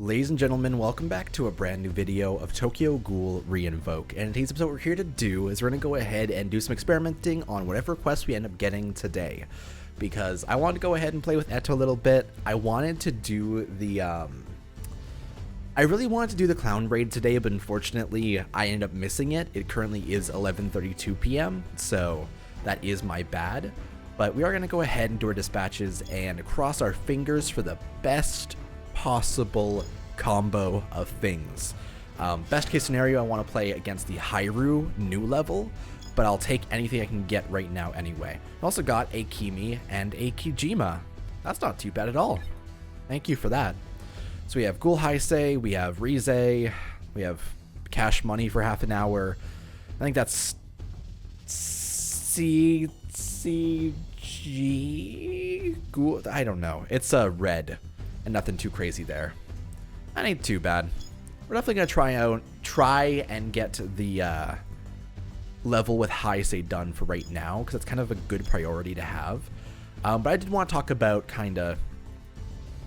Ladies and gentlemen, welcome back to a brand new video of Tokyo Ghoul Re-Invoke. And in today's episode, what we're here to do is we're going to go ahead and do some experimenting on whatever quest we end up getting today. Because I wanted to go ahead and play with Eto a little bit. I wanted to do the, I really wanted to do the clown raid today, but unfortunately I ended up missing it. It currently is 11:32 p.m, so that is my bad. But we are going to go ahead and do our dispatches and cross our fingers for the best possible combo of things. Best case scenario, I want to play against the Hyrule new level, but I'll take anything I can get right now anyway. I also got a Kimi and a Kijima. That's not too bad at all. Thank you for that. So we have Ghoul Heisei, we have Rize, we have cash money for half an hour. I think that's CCG Ghoul. I don't know. It's a red. And nothing too crazy there. That ain't too bad. We're definitely gonna try and get the level with Heisei done for right now, because it's kind of a good priority to have. But I did want to talk about kind of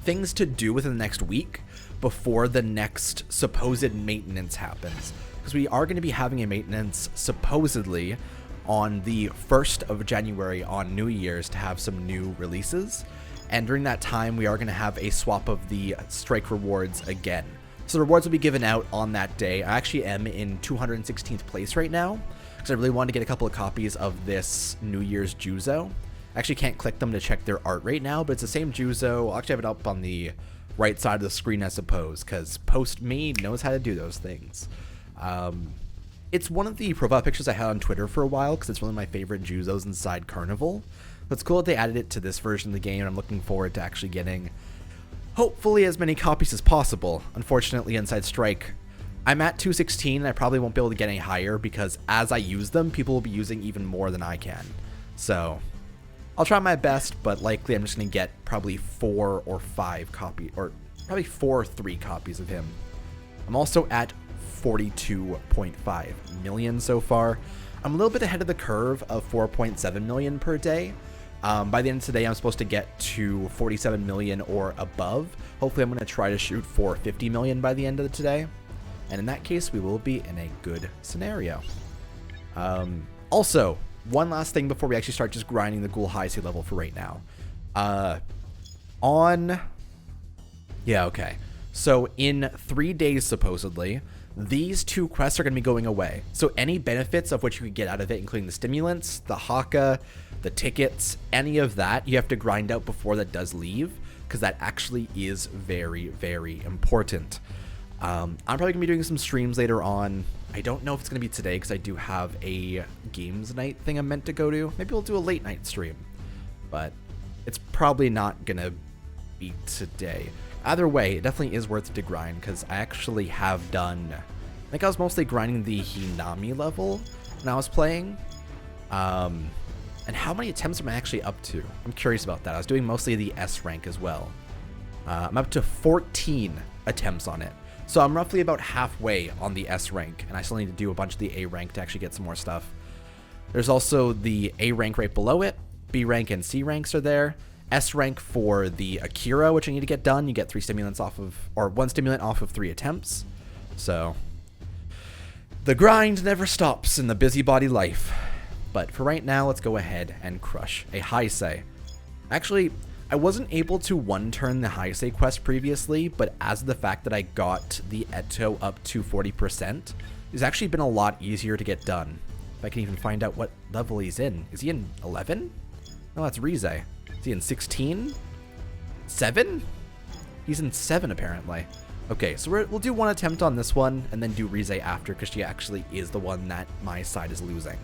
things to do within the next week before the next supposed maintenance happens, because we are going to be having a maintenance supposedly on the 1st of January on New Year's to have some new releases. And during that time, we are going to have a swap of the strike rewards again. So the rewards will be given out on that day. I actually am in 216th place right now, because I really wanted to get a couple of copies of this New Year's Juzo. I actually can't click them to check their art right now, but it's the same Juzo. I'll actually have it up on the right side of the screen, I suppose, because Post-Me knows how to do those things. It's one of the profile pictures I had on Twitter for a while, because it's one of my favorite Juzos inside Carnival. It's cool that they added it to this version of the game, and I'm looking forward to actually getting, hopefully, as many copies as possible. Unfortunately, inside Strike, I'm at 216, and I probably won't be able to get any higher, because as I use them, people will be using even more than I can. So, I'll try my best, but likely I'm just going to get probably 4 or 5 copies, or probably 4 or 3 copies of him. I'm also at 42.5 million so far. I'm a little bit ahead of the curve of 4.7 million per day. By the end of today, I'm supposed to get to 47 million or above. Hopefully, I'm going to try to shoot for 50 million by the end of today. And in that case, we will be in a good scenario. Also, one last thing before we actually start just grinding the Ghoul Heisei level for right now. So in 3 days, supposedly, these 2 quests are going to be going away. So any benefits of what you could get out of it, including the stimulants, the Haka, the tickets, any of that, you have to grind out before that does leave, because that actually is very, very important. I'm probably going to be doing some streams later on. I don't know if it's going to be today, because I do have a games night thing I'm meant to go to. Maybe we'll do a late night stream, but it's probably not going to be today. Either way, it definitely is worth it to grind, because I actually have done, I think I was mostly grinding the Hinami level when I was playing. And how many attempts am I actually up to? I'm curious about that. I was doing mostly the S rank as well. I'm up to 14 attempts on it. So I'm roughly about halfway on the S rank, and I still need to do a bunch of the A rank to actually get some more stuff. There's also the A rank right below it. B rank and C ranks are there. S rank for the Akira, which I need to get done. You get 3 stimulants off of, or 1 stimulant off of 3 attempts. So the grind never stops in the busybody life. But for right now, let's go ahead and crush a Heisei. Actually, I wasn't able to one-turn the Heisei quest previously, but as of the fact that I got the Eto up to 40%, it's actually been a lot easier to get done. If I can even find out what level he's in. Is he in 11? No, that's Rize. Is he in 16? 7? He's in 7 apparently. Okay, so we'll do 1 attempt on this one, and then do Rize after, because she actually is the one that my side is losing.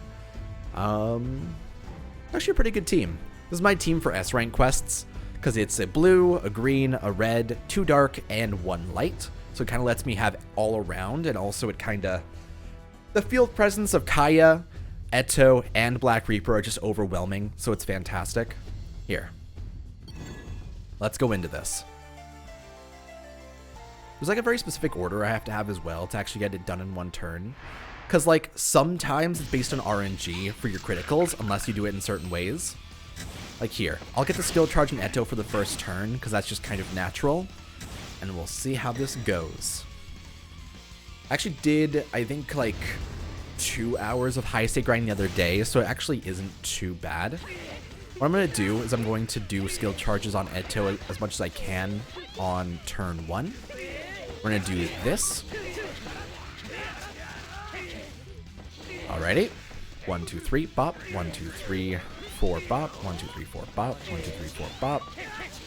Actually a pretty good team. This is my team for S rank quests, because it's a blue, a green, a red, 2 dark, and 1 light. So it kind of lets me have all around, and also it kind of, the field presence of Kaya, Eto, and Black Reaper are just overwhelming, so it's fantastic. Here, let's go into this. There's like a very specific order I have to have as well to actually get it done in 1 turn. Because, like, sometimes it's based on RNG for your criticals, unless you do it in certain ways. Like here, I'll get the skill charge in Eto for the first turn, because that's just kind of natural. and we'll see how this goes. I actually did, I think, like 2 hours of high state grinding the other day, so it actually isn't too bad. What I'm going to do is I'm going to do skill charges on Eto as much as I can on turn 1. We're going to do this. Alrighty. 1, 2, 3, bop. 1, 2, 3, 4, bop. 1, 2, 3, 4, bop. 1, 2, 3, 4, bop.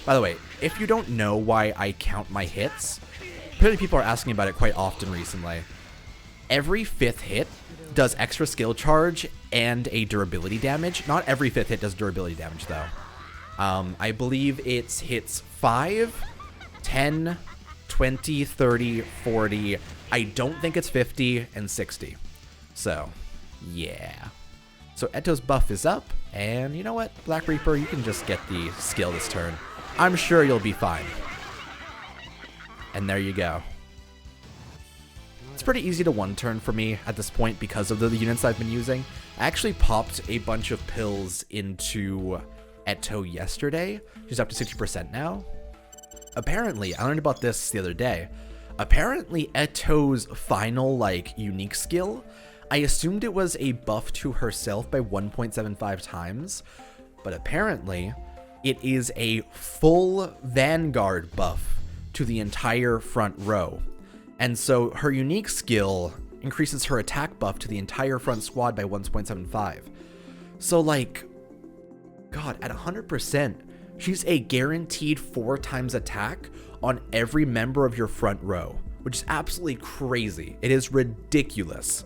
By the way, if you don't know why I count my hits, apparently people are asking about it quite often recently. Every 5th hit does extra skill charge and a durability damage. Not every 5th hit does durability damage, though. I believe it's hits 5, 10, 20, 30, 40. I don't think it's 50 and 60. So, yeah. So Eto's buff is up, and you know what, Black Reaper, you can just get the skill this turn. I'm sure you'll be fine. And there you go. It's pretty easy to one-turn for me at this point because of the units I've been using. I actually popped a bunch of pills into Eto yesterday. She's up to 60% now. Apparently, I learned about this the other day. Apparently, Eto's final, like, unique skill, I assumed it was a buff to herself by 1.75 times, but apparently, it is a full Vanguard buff to the entire front row. And so her unique skill increases her attack buff to the entire front squad by 1.75. So like, God, at 100%, she's a guaranteed 4 times attack on every member of your front row, which is absolutely crazy. It is ridiculous.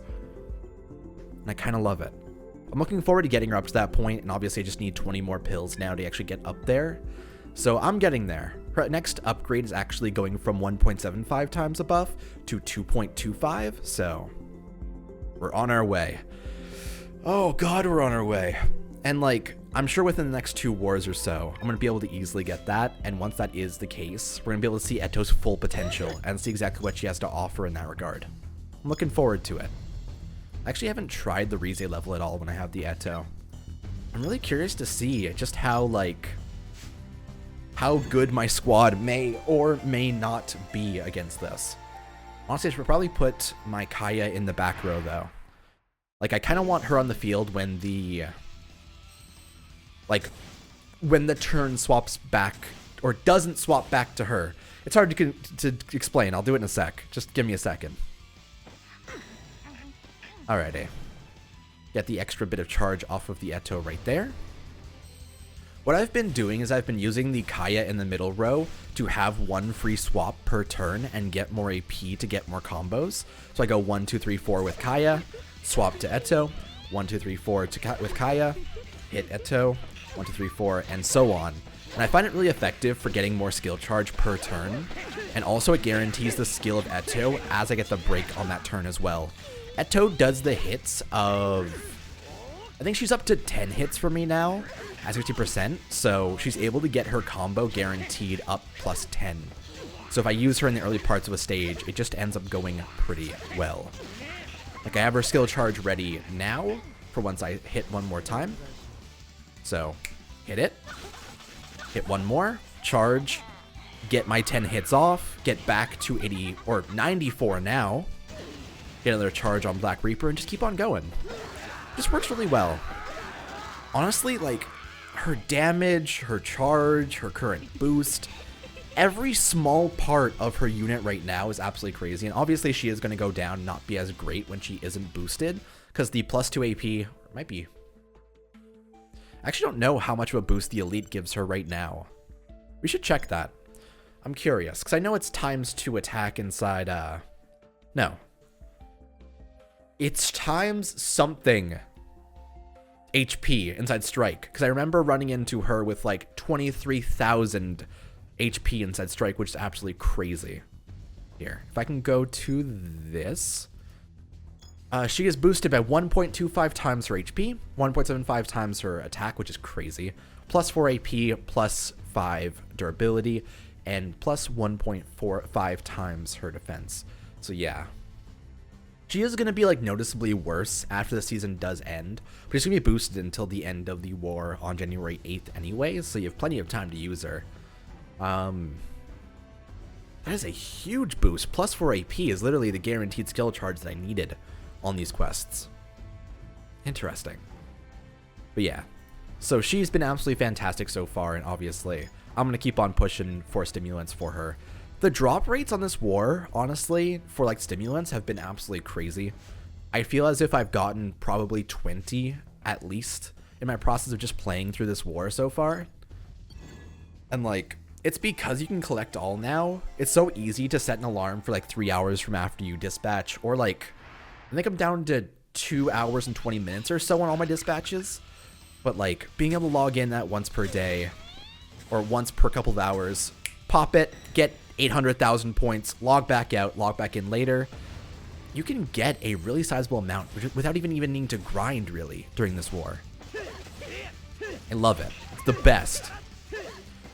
And I kind of love it. I'm looking forward to getting her up to that point, and obviously I just need 20 more pills now to actually get up there. So I'm getting there. Her next upgrade is actually going from 1.75 times a buff to 2.25, so we're on our way. Oh God, we're on our way. And like, I'm sure within the next 2 wars or so, I'm going to be able to easily get that, and once that is the case, we're going to be able to see Eto's full potential and see exactly what she has to offer in that regard. I'm looking forward to it. I actually haven't tried the Rize level at all when I have the Eto. I'm really curious to see just how, like, how good my squad may or may not be against this. Honestly, I should probably put my Kaya in the back row, though. Like, I kind of want her on the field when the... like, when the turn swaps back, or doesn't swap back to her. It's hard to explain. I'll do it in a sec. Just give me a second. Alrighty. Get the extra bit of charge off of the Eto right there. What I've been doing is I've been using the Kaya in the middle row to have 1 free swap per turn and get more AP to get more combos. So I go 1, 2, 3, 4 with Kaya, swap to Eto, 1, 2, 3, 4 with Kaya, hit Eto, 1, 2, 3, 4, and so on. And I find it really effective for getting more skill charge per turn, and also it guarantees the skill of Eto as I get the break on that turn as well. Eto does the hits of... I think she's up to 10 hits for me now at 60%, so she's able to get her combo guaranteed up plus 10. So if I use her in the early parts of a stage, it just ends up going pretty well. Like, I have her skill charge ready now for once I hit 1 more time. So, hit it. Hit 1 more. Charge. Get my 10 hits off. Get back to 80 or 94 now. Get another charge on Black Reaper and just keep on going. Just works really well. Honestly, like, her damage, her charge, her current boost, every small part of her unit right now is absolutely crazy. And obviously she is going to go down and not be as great when she isn't boosted, because the plus 2 AP might be... I actually don't know how much of a boost the Elite gives her right now. We should check that. I'm curious, because I know it's ×2 attack inside, no. It's times something HP inside Strike, because I remember running into her with like 23,000 HP inside Strike, which is absolutely crazy. Here, if I can go to this, she is boosted by 1.25 times her HP, 1.75 times her attack, which is crazy, plus 4 AP, plus 5 durability, and plus 1.45 times her defense. So yeah. She is going to be, like, noticeably worse after the season does end, but she's going to be boosted until the end of the war on January 8th anyway, so you have plenty of time to use her. That is a huge boost. Plus 4 AP is literally the guaranteed skill charge that I needed on these quests. Interesting. But yeah. So she's been absolutely fantastic so far, and obviously I'm going to keep on pushing for stimulants for her. The drop rates on this war, honestly, for like stimulants have been absolutely crazy. I feel as if I've gotten probably 20 at least in my process of just playing through this war so far. And like, it's because you can collect all now. It's so easy to set an alarm for like 3 hours from after you dispatch, or like, I think I'm down to 2 hours and 20 minutes or so on all my dispatches. But like, being able to log in that once per day, or once per couple of hours, pop it, get 800,000 points, log back out, log back in later. You can get a really sizable amount without even needing to grind really during this war. I love it. It's the best.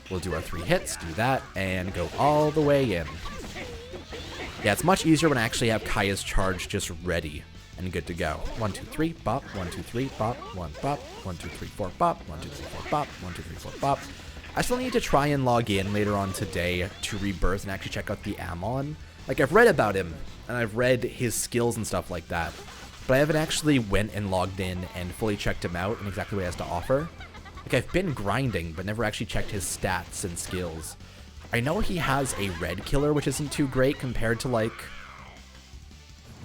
We'll do our 3 hits, do that, and go all the way in. Yeah, it's much easier when I actually have Kaya's charge just ready and good to go. 1, 2, 3, bop, 1, 2, 3, bop, 1, bop, 1, 2, 3, 4, bop, 1, 2, 3, 4, bop, 1, 2, 3, 4, bop. I still need to try and log in later on today to Rebirth and actually check out the Ammon. Like, I've read about him, and I've read his skills and stuff like that, but I haven't actually went and logged in and fully checked him out and exactly what he has to offer. Like, I've been grinding, but never actually checked his stats and skills. I know he has a red killer, which isn't too great compared to, like,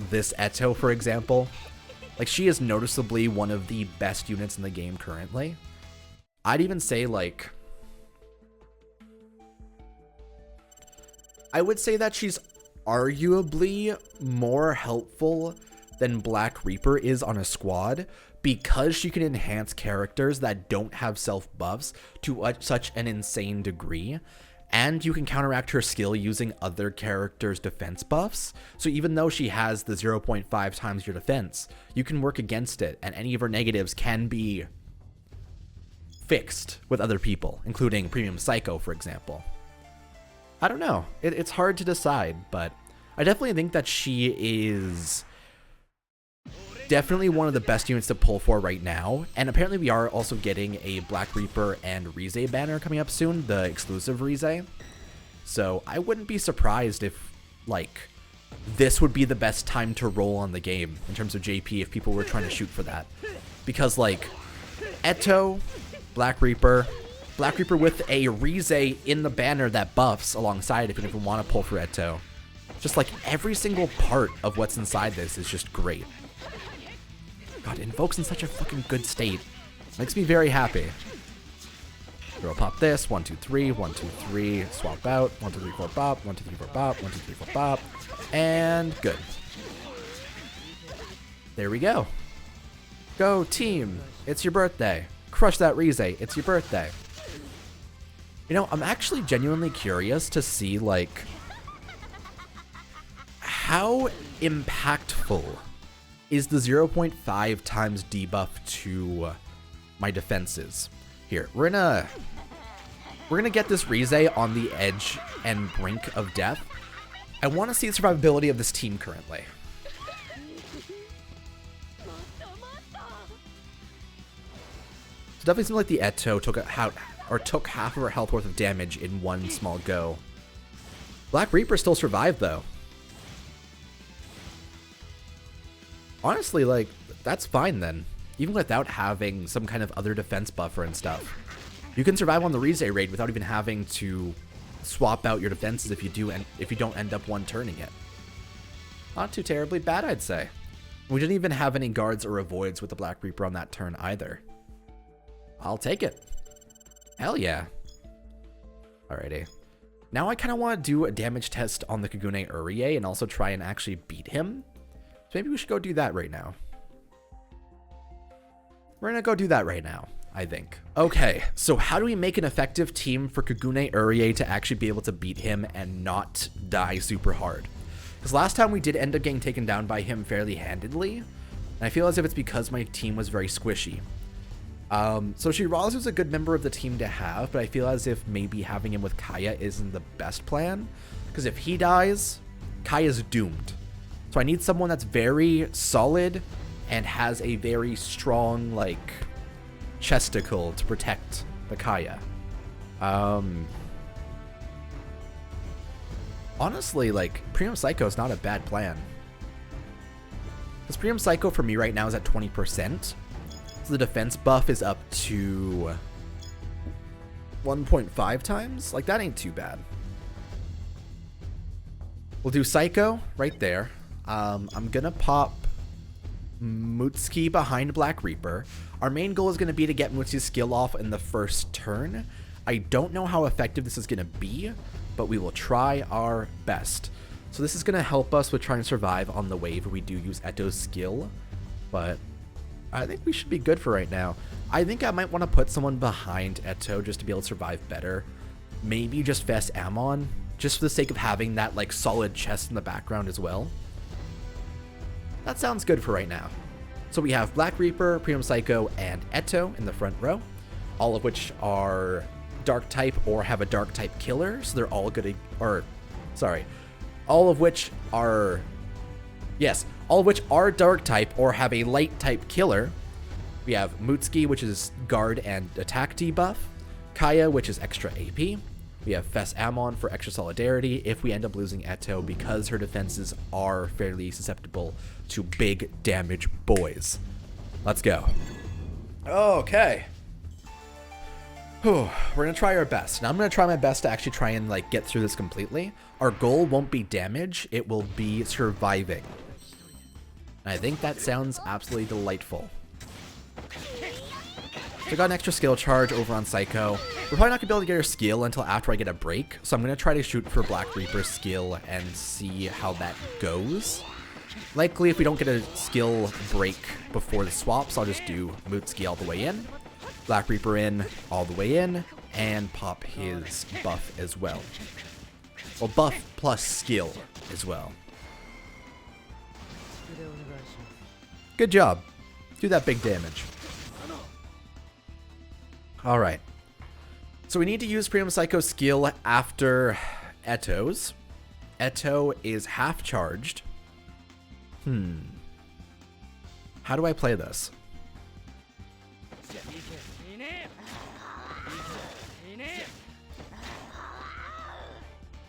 this Eto, for example. Like, she is noticeably one of the best units in the game currently. I'd even say, like, I would say that she's arguably more helpful than Black Reaper is on a squad, because she can enhance characters that don't have self buffs to such an insane degree, and you can counteract her skill using other characters' defense buffs. So even though she has the 0.5 times your defense, you can work against it, and any of her negatives can be fixed with other people, including Premium Psycho, for example. I don't know. It's hard to decide, but I definitely think that she is definitely one of the best units to pull for right now. And apparently we are also getting a Black Reaper and Rize banner coming up soon, the exclusive Rize. So I wouldn't be surprised if, like, this would be the best time to roll on the game in terms of JP if people were trying to shoot for that. Because, like, Eto, Black Reaper with a Rize in the banner that buffs alongside if you even want to pull for Eto. Just like every single part of what's inside this is just great. God, Invoke's in such a fucking good state. Makes me very happy. We'll pop this. 1, 2, 3. 1, 2, 3. Swap out. 1, 2, 3, 4, bop. 1, 2, 3, 4, bop. 1, 2, 3, 4, bop. And good. There we go. Go team. It's your birthday. Crush that Rize. It's your birthday. You know, I'm actually genuinely curious to see, like, how impactful is the 0.5 times debuff to my defenses. Here, we're gonna get this Rize on the edge and brink of death. I want to see the survivability of this team currently. So definitely seems like the Eto took half of her health worth of damage in one small go. Black Reaper still survived though. Honestly, like, that's fine then. Even without having some kind of other defense buffer and stuff. You can survive on the Rize raid without even having to swap out your defenses if you don't end up one-turning it. Not too terribly bad, I'd say. We didn't even have any guards or avoids with the Black Reaper on that turn either. I'll take it. Hell yeah. Alrighty. Now I kind of want to do a damage test on the KAGUNE Urie and also try and actually beat him. So maybe we should go do that right now. We're gonna go do that right now, I think. Okay, so how do we make an effective team for KAGUNE Urie to actually be able to beat him and not die super hard? Because last time we did end up getting taken down by him fairly handedly, and I feel as if it's because my team was very squishy. So Shiraz is a good member of the team to have, but I feel as if maybe having him with Kaya isn't the best plan, because if he dies, Kaya's doomed. So I need someone that's very solid and has a very strong, like, chesticle to protect the Kaya. Honestly, like, Premium Psycho is not a bad plan. Because Premium Psycho for me right now is at 20%. So the defense buff is up to 1.5 times. Like, that ain't too bad. We'll do Psycho right there. I'm going to pop Mutsuki behind Black Reaper. Our main goal is going to be to get Mutsuki's skill off in the first turn. I don't know how effective this is going to be, but we will try our best. So this is going to help us with trying to survive on the wave where we do use Eto's skill, but I think we should be good for right now. I think I might want to put someone behind Eto just to be able to survive better. Maybe just Fess Ammon, just for the sake of having that like solid chest in the background as well. That sounds good for right now. So we have Black Reaper, Premium Psycho, and Eto in the front row, all of which are dark type or have a dark type killer, so they're all good, all of which are dark type or have a light type killer. We have Mutsuki, which is guard and attack debuff, Kaya, which is extra AP. We have Fess Ammon for extra solidarity if we end up losing Eto, because her defenses are fairly susceptible to big damage boys. Let's go. Okay. We're going to try our best. Now I'm going to try my best to actually try and like get through this completely. Our goal won't be damage, it will be surviving. And I think that sounds absolutely delightful. So I got an extra skill charge over on Psycho. We're probably not going to be able to get her skill until after I get a break, so I'm going to try to shoot for Black Reaper's skill and see how that goes. Likely, if we don't get a skill break before the swaps, I'll just do Mutsuki all the way in, Black Reaper in, all the way in, and pop his buff as well. Well, buff plus skill as well. Good job. Do that big damage. Alright. So we need to use Premium Psycho's skill after Eto's. Eto is half charged. How do I play this?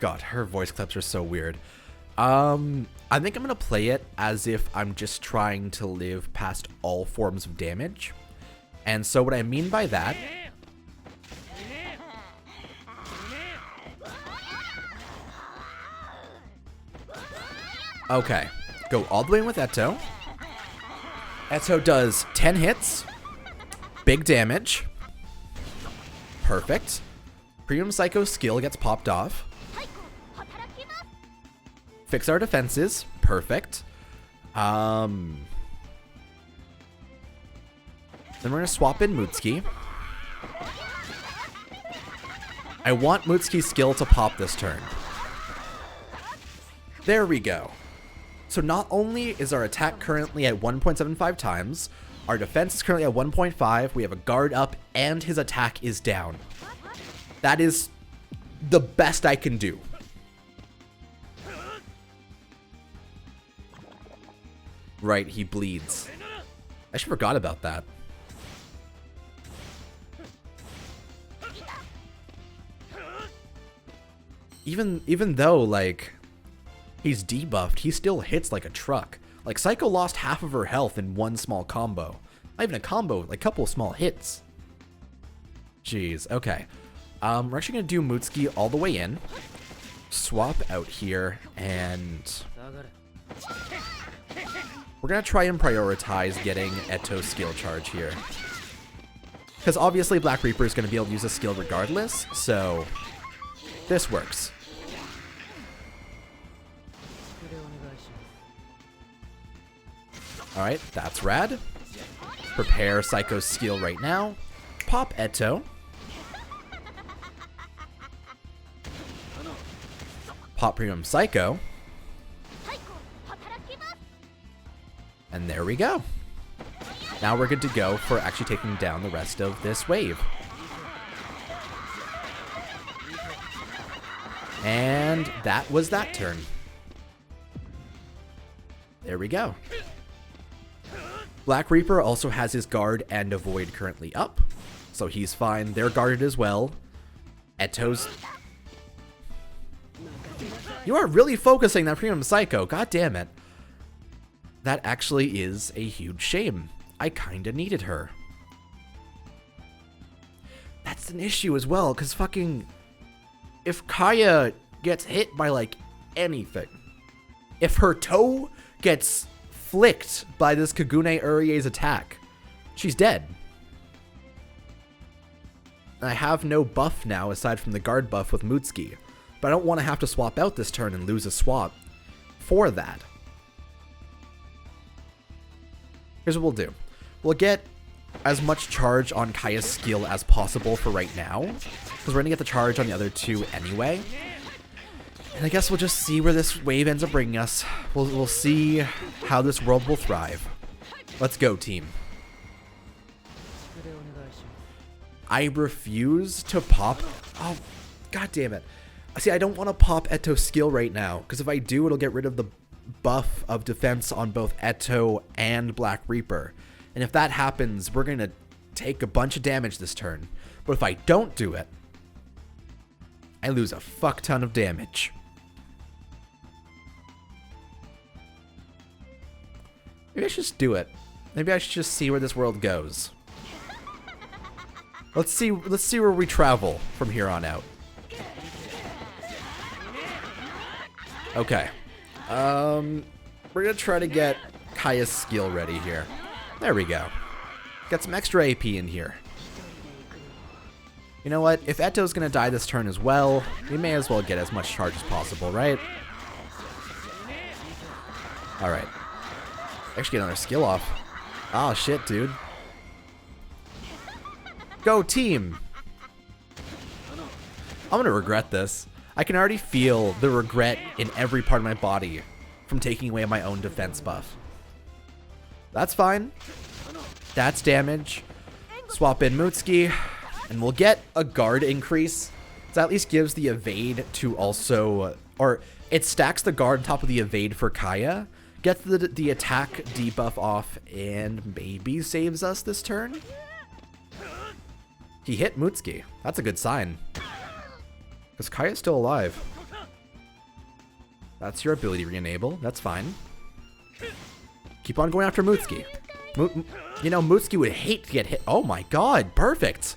God, her voice clips are so weird. I think I'm going to play it as if I'm just trying to live past all forms of damage. And so what I mean by that... Okay, go all the way in with Eto. Eto does 10 hits. Big damage. Perfect. Premium Psycho skill gets popped off. Fix our defenses. Perfect. Then we're going to swap in Mutsuki. I want Mutsuki's skill to pop this turn. There we go. So not only is our attack currently at 1.75 times, our defense is currently at 1.5, we have a guard up, and his attack is down. That is the best I can do. Right, he bleeds. I should forgot about that. Even though, like, he's debuffed, he still hits like a truck. Like, Psycho lost half of her health in one small combo. Not even a combo, like a couple of small hits. Jeez, okay. We're actually going to do Mutsuki all the way in. Swap out here, and... we're going to try and prioritize getting Eto's skill charge here. Because obviously Black Reaper is going to be able to use a skill regardless, so this works. Alright, that's rad. Prepare Psycho's skill right now. Pop Eto. Pop Premium Psycho. And there we go. Now we're good to go for actually taking down the rest of this wave. And that was that turn. There we go. Black Reaper also has his guard and avoid currently up, so he's fine. They're guarded as well. Eto's... You are really focusing that Premium Psycho. God damn it. That actually is a huge shame. I kinda needed her. That's an issue as well, because fucking... If Kaya gets hit by, like, anything, if her toe gets flicked by this KAGUNE Urie's attack, she's dead. And I have no buff now aside from the guard buff with Mutsuki, but I don't want to have to swap out this turn and lose a swap for that. Here's what we'll do. We'll get as much charge on Kaya's skill as possible for right now, because we're going to get the charge on the other two anyway. And I guess we'll just see where this wave ends up bringing us. We'll see how this world will thrive. Let's go, team. I refuse to pop... Oh, god damn it. See, I don't want to pop Eto's skill right now, because if I do, it'll get rid of the buff of defense on both Eto and Black Reaper. And if that happens, we're going to take a bunch of damage this turn. But if I don't do it, I lose a fuck ton of damage. Maybe I should just do it. Maybe I should just see where this world goes. Let's see where we travel from here on out. Okay. We're gonna try to get Kaya's skill ready here. There we go. Got some extra AP in here. You know what? If Eto's gonna die this turn as well, we may as well get as much charge as possible, right? Alright. Actually get another skill off. Oh shit, dude. Go team! I'm gonna regret this. I can already feel the regret in every part of my body from taking away my own defense buff. That's fine. That's damage. Swap in Mutsuki, and we'll get a guard increase. That at least gives the evade to also, or it stacks the guard on top of the evade for Kaya, gets the attack debuff off, and maybe saves us this turn. He hit Mutsuki. That's a good sign. Because Kaya's still alive. That's your ability re-enable. That's fine. Keep on going after Mutsuki. You know, Mutsuki would hate to get hit. Oh my god, perfect.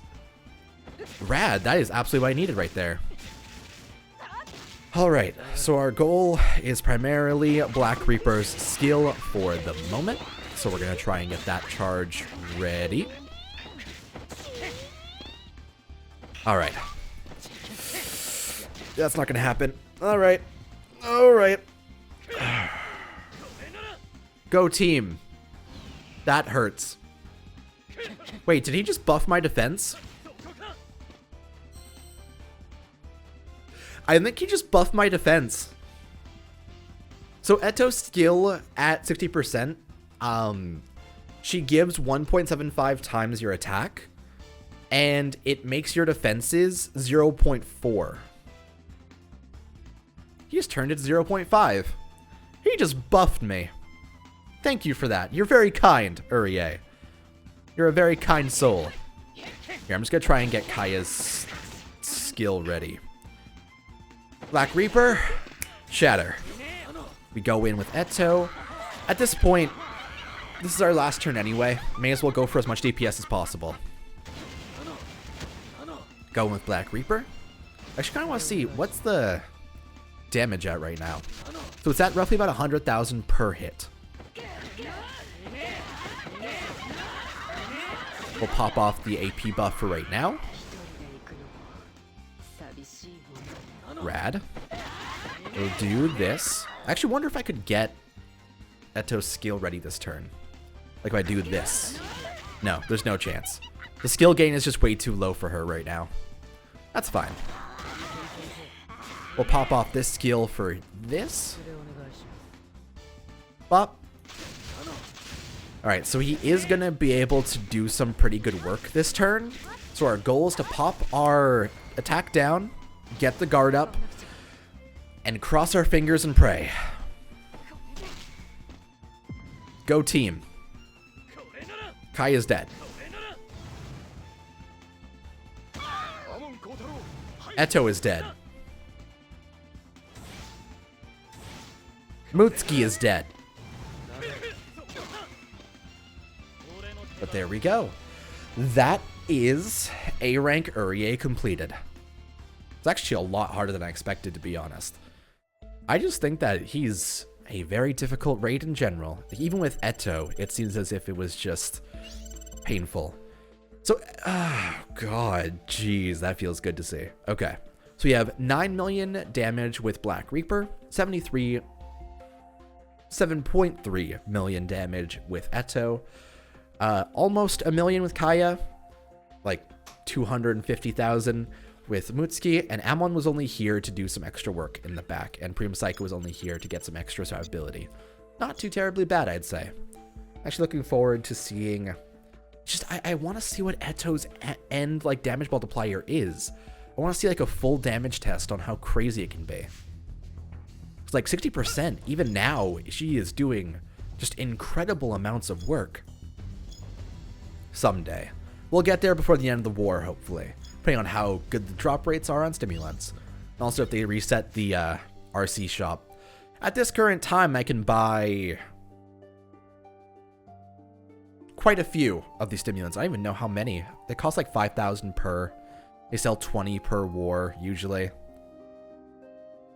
Rad, that is absolutely what I needed right there. Alright, so our goal is primarily Black Reaper's skill for the moment. So we're going to try and get that charge ready. Alright. That's not going to happen. Alright. Alright. Go team. That hurts. Wait, did he just buff my defense? I think he just buffed my defense. So Eto's skill at 60%, she gives 1.75 times your attack, and it makes your defenses 0.4. He just turned it to 0.5. He just buffed me. Thank you for that. You're very kind, Urie. You're a very kind soul. Here, I'm just gonna try and get Kaya's skill ready. Black Reaper, Shatter. We go in with Eto. At this point, this is our last turn anyway. May as well go for as much DPS as possible. Go in with Black Reaper. I actually kind of want to see, what's the damage at right now? So it's at roughly about 100,000 per hit. We'll pop off the AP buff for right now. Rad. We'll do this. I actually wonder if I could get Eto's skill ready this turn. Like if I do this. No, there's no chance. The skill gain is just way too low for her right now. That's fine. We'll pop off this skill for this. Bop. Alright, so he is going to be able to do some pretty good work this turn. So our goal is to pop our attack down, get the guard up, and cross our fingers and pray. Go team. Kaya's dead. Eto is dead. Mutsuki is dead. But there we go. That is A rank Urie completed. It's actually a lot harder than I expected, to be honest. I just think that he's a very difficult raid in general. Even with Eto, it seems as if it was just painful. So, God, jeez, that feels good to see. Okay, so we have 9 million damage with Black Reaper, 7.3 million damage with Eto, almost a million with Kaya, like 250,000 with Mutsuki, and Amon was only here to do some extra work in the back, and Prima Psycho was only here to get some extra survivability. Not too terribly bad, I'd say. Actually looking forward to seeing... Just, I want to see what Eto's end, like, damage multiplier is. I want to see, like, a full damage test on how crazy it can be. It's like 60%. Even now, she is doing just incredible amounts of work. Someday. We'll get there before the end of the war, hopefully. Depending on how good the drop rates are on stimulants. And also if they reset the RC shop. At this current time, I can buy quite a few of these stimulants. I don't even know how many. They cost like 5,000 per. They sell 20 per war, usually.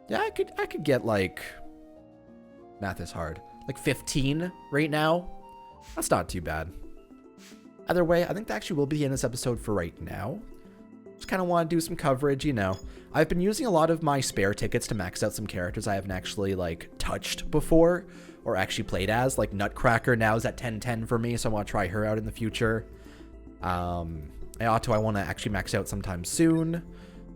Yeah, I could get like... Math is hard. Like 15 right now. That's not too bad. Either way, I think that actually will be the end of this episode for right now. Just kind of want to do some coverage, you know. I've been using a lot of my spare tickets to max out some characters I haven't actually, like, touched before or actually played as. Like, Nutcracker now is at 1010 for me, so I want to try her out in the future. I want to actually max out sometime soon.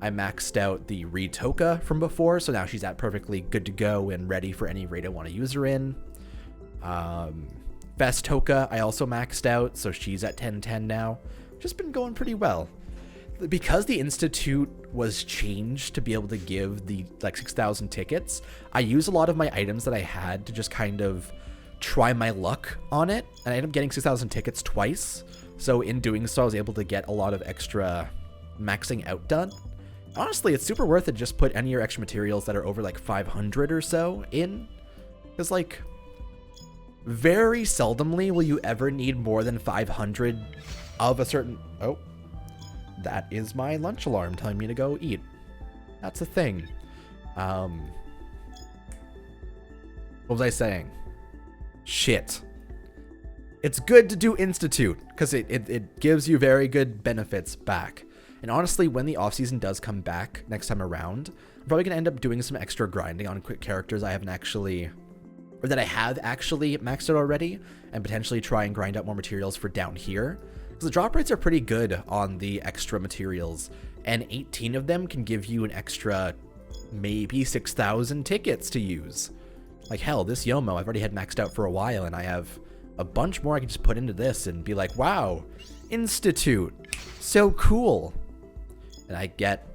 I maxed out the Ritoka from before, so now she's at perfectly good to go and ready for any raid I want to use her in. Festoka I also maxed out, so she's at 1010 now. Just been going pretty well. Because the Institute was changed to be able to give the like 6,000 tickets, I use a lot of my items that I had to just kind of try my luck on it, and I ended up getting 6,000 tickets twice. So in doing so, I was able to get a lot of extra maxing out done. Honestly, it's super worth it. Just put any of your extra materials that are over like 500 or so in, because like very seldomly will you ever need more than 500 of a certain... Oh. That is my lunch alarm telling me to go eat. That's a thing. What was I saying? Shit. It's good to do Institute, because it gives you very good benefits back. And honestly, when the off-season does come back next time around, I'm probably going to end up doing some extra grinding on quick characters I haven't actually... Or that I have actually maxed out already, and potentially try and grind out more materials for down here. The drop rates are pretty good on the extra materials, and 18 of them can give you an extra maybe 6,000 tickets to use. Like hell, this Yomo I've already had maxed out for a while, and I have a bunch more I can just put into this and be like, wow, Institute, so cool. And I get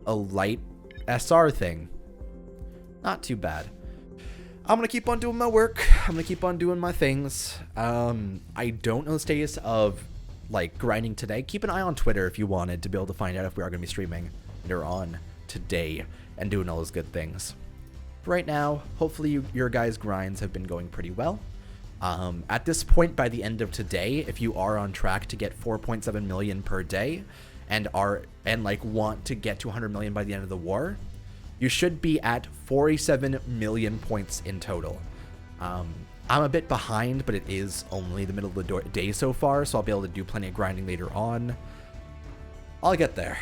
a light SR thing. Not too bad. I'm going to keep on doing my work. I'm going to keep on doing my things. I don't know the status of, like, grinding today. Keep an eye on Twitter if you wanted to be able to find out if we are going to be streaming later on today and doing all those good things. For right now, hopefully your guys' grinds have been going pretty well. At this point, by the end of today, if you are on track to get 4.7 million per day and want to get to 100 million by the end of the war, you should be at 47 million points in total. I'm a bit behind, but it is only the middle of the day so far, so I'll be able to do plenty of grinding later on. I'll get there.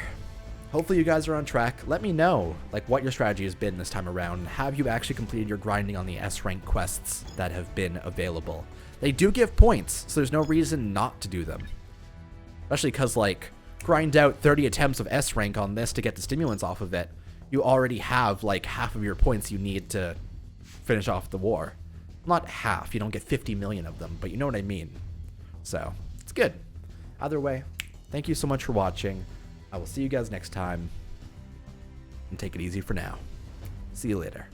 Hopefully you guys are on track. Let me know like what your strategy has been this time around. Have you actually completed your grinding on the S rank quests that have been available? They do give points, so there's no reason not to do them. Especially because like grind out 30 attempts of S rank on this to get the stimulants off of it. You already have like half of your points you need to finish off the war. Not half, you don't get 50 million of them, but you know what I mean. So, it's good. Either way, thank you so much for watching. I will see you guys next time. And take it easy for now. See you later.